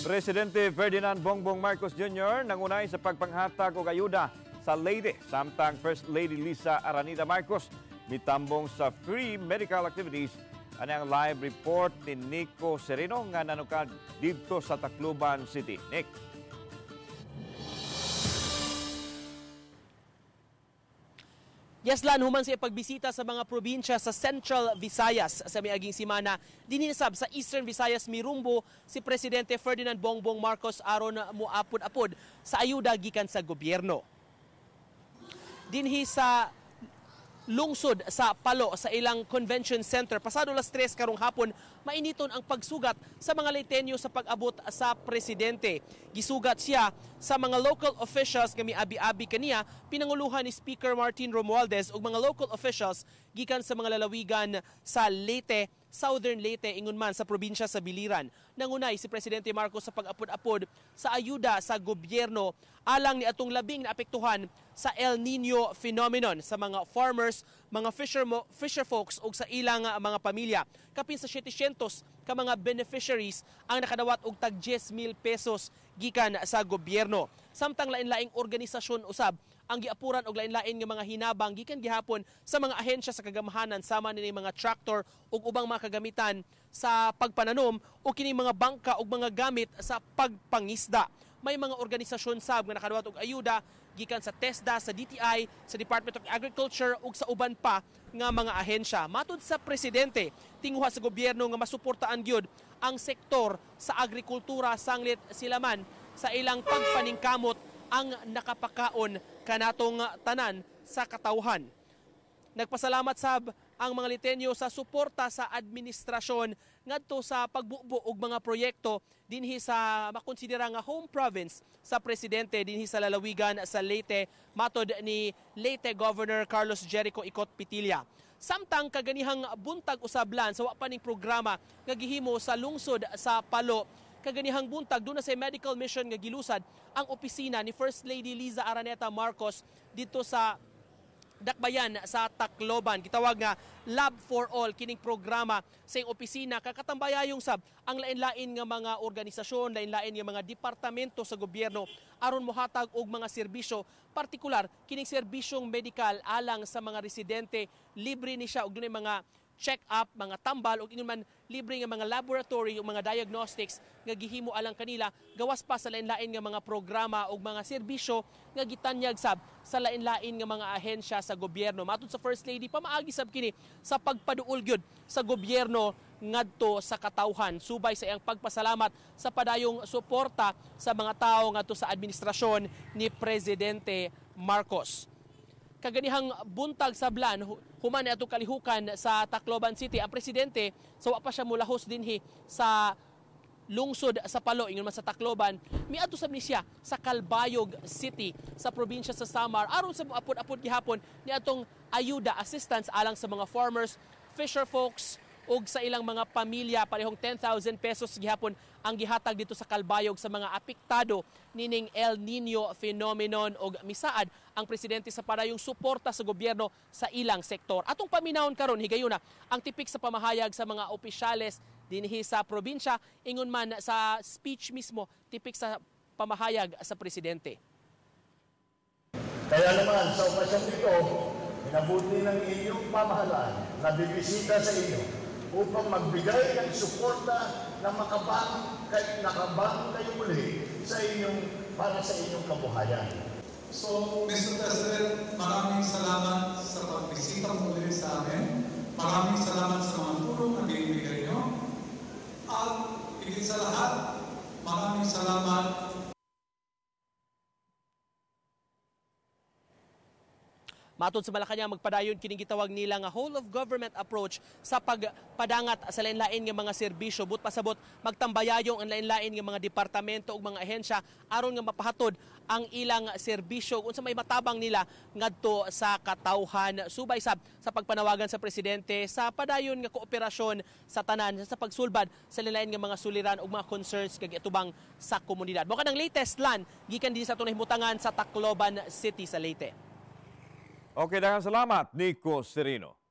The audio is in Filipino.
Presidente Ferdinand Bongbong Marcos Jr. nangunay sa pagpanghatag og ayuda sa Leyte, samtang First Lady Lisa Araneta Marcos mitambong sa free medical activities. Ano ang live report ni Nico Sereno nga nanukad dito sa Tacloban City. Nick. Yes, Lan, human siya pagbisita sa mga probinsya sa Central Visayas sa miaging simana. Dinisab sa Eastern Visayas mirumbo si Presidente Ferdinand Bongbong Marcos aron muapod-apod sa ayuda gikan sa gobyerno. Dinhi sa lungsod sa Palo sa ilang convention center pasado las 3 karong hapon mainiton ang pagsugat sa mga Leyteño sa pag-abot sa presidente. Gisugat siya sa mga local officials nga miabi-abi kaniya, pinanguluhan ni Speaker Martin Romualdez ug mga local officials gikan sa mga lalawigan sa Leyte, Southern Leyte ingon man sa probinsya sa Biliran. Nangunay si Presidente Marcos sa pag-apod-apod sa ayuda sa gobyerno alang ni atong labing naapektuhan sa El Nino phenomenon sa mga farmers, mga fisher folks ug sa ilang mga pamilya. Kapin sa 700 ka mga beneficiaries ang nakadawat og tag 10,000 pesos gikan sa gobyerno. Samtang lain-laing organisasyon usab ang giapuran og lain-lain nga mga hinabang gikan gihapon sa mga ahensya sa kagamahanan sama ni mga tractor ug ubang mga kagamitan sa pagpananom o kining mga bangka ug mga gamit sa pagpangisda. May mga organisasyon sab nga nakadawat og ayuda gikan sa TESDA, sa DTI, sa Department of Agriculture ug sa uban pa nga mga ahensya. Matud sa presidente, tinguha sa gobyerno nga masuportaan gyud ang sektor sa agrikultura sanglit sila man sa ilang pagpaningkamot ang nakapakaon kanatong tanan sa katawhan. Nagpasalamat sab ang mga Leyteño sa suporta sa administrasyon ngadto sa pagbubo og mga proyekto dinhi sa makonsidera nga home province sa presidente dinhi sa lalawigan sa Leyte matod ni Leyte Governor Carlos Jericho Icot Pitilla. Samtang kaganihang buntag usablan sa wa pa ning programa nga gihimo sa lungsod sa Palo, kaganihang buntag doon na sa medical mission nga gilusad ang opisina ni First Lady Liza Araneta Marcos dito sa Dakbayan sa Tacloban. Gitawag nga Lab for All kining programa sa iyong opisina. Kakatambayayong sab ang lain-lain nga mga organisasyon, lain-lain nga mga departamento sa gobyerno aron mohatag og mga serbisyo, partikular kining serbisyong medikal alang sa mga residente. Libre ni siya og dunay mga check-up, mga tambal o inuman libre nga mga laboratory o mga diagnostics nga gihimo alang kanila gawas pa sa lain-lain nga mga programa o mga serbisyo nga gitanyag sab sa lain-lain nga mga ahensya sa gobyerno. Matud sa First Lady, pamaagi sab kini sa pagpaduol gyud sa gobyerno ngadto sa katawhan. Subay sa iyang pagpasalamat sa padayong suporta sa mga tao ngadto sa administrasyon ni Presidente Marcos. Kaganihang buntag sablan human atong kalihukan sa Tacloban City ang presidente sa wa pa siya mulahos dinhi sa lungsod sa Palo ingon man sa Tacloban miadto sab ni siya sa Calbayog City sa probinsya sa Samar aron sa apod-apod gihapon ni atong ayuda assistance alang sa mga farmers, fisher folks ug sa ilang mga pamilya. Parehong 10,000 pesos gihapon ang gihatag dito sa Calbayog sa mga apektado nining El Nino phenomenon ug misaad ang presidente sa padayong suporta sa gobyerno sa ilang sektor. Atong paminawon karon higayuna ang tipik sa pamahayag sa mga opisyales dinhi sa probinsya ingon man sa speech mismo tipik sa pamahayag sa presidente. Kaya naman sa okasyon ito, minabuti ng inyong pamahalaan na bibisita sa inyo upang magbigay ng suporta na nakabang kayo muli sa para sa inyong kabuhayan. So, Mr. President, maraming salamat sa pagbisita muli sa amin. Maraming salamat sa mga tulong na binibigay nyo. At higit sa lahat, maraming salamat. Matod sa Malacañang magpadayon kining gitawag nila nga whole of government approach sa pagpadangat sa lain-lain nga mga serbisyo but pasabot magtambayayong ang lain-lain nga mga departamento ug mga ahensya aron nga mapahatod ang ilang serbisyo unsa may matabang nila ngadto sa katawhan. Subay sab sa pagpanawagan sa presidente sa padayon nga kooperasyon sa tanan sa pagsulbad sa lain-lain nga mga suliran ug mga concerns kag itubang sa komunidad. Mo kanang latest lan gikan dinhi sa tunay himutangan sa Tacloban City sa Leyte. Okay, daghang salamat, Nico Sereno.